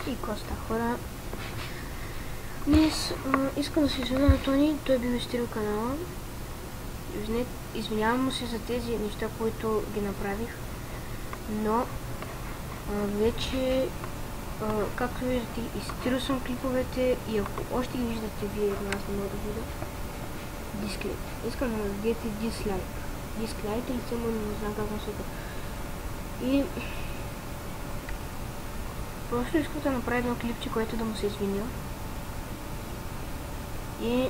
И коста хора. Днес искам да се извиня на Тони, той би ми изтрил канала. Извинявам му се за тези неща, които ги направих. Но вече, както виждате, изтрил съм клиповете и ако още ги виждате вие, но аз не мога да видя, дисклайк. Искам да дадете дислайк. Дисклайк или само не знам как му се. И просто искам да направя едно клипче, което да му се извиня. И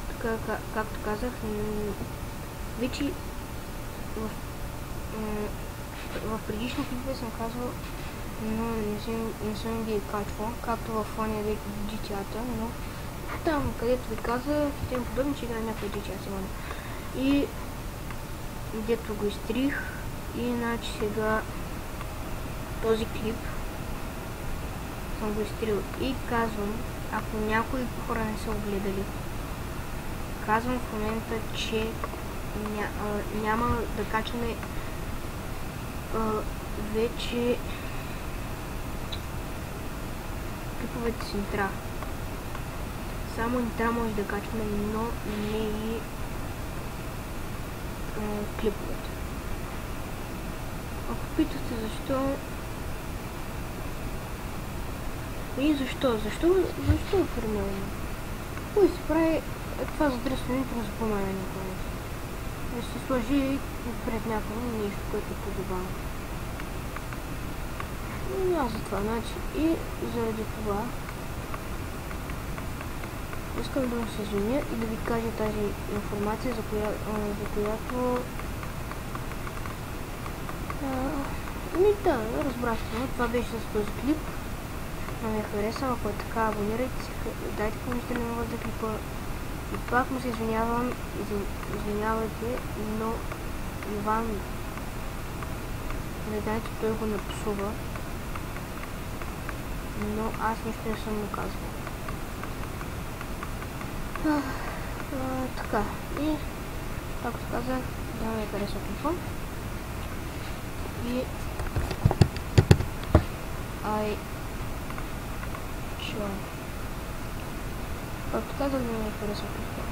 така, както казах, вече в предишни клипове съм казвал, но не съм ги качвал, както в фония GTA-та, но там, където ви казах, тем подобно, че играя някой GTA сега. И дето го изтрих, и значи сега този клип съм го изтрил и казвам, ако някои хора не са огледали, казвам в момента, че няма да качваме вече клиповете с интра. Само интра може да качваме, но не и клиповете. Ако питате защо, и защо формално? Кой се прави това задръстването на запомагането? Да се сложи пред някого нещо, което е подобано. Аз за това, значи, и заради това искам да му се извиня и да ви кажа тази информация, за която да, разбрах се, но това беше с този клип. Но ми хареса, ако е така, абонирайте се, дайте коментар за клипа. И пак му се извинявам, извинявайте, но Иван, не знаете, той го напсува, но аз нищо не съм му казвал. Така, и както казах, да ми хареса клипа. И както казах, да ми хареса клипа.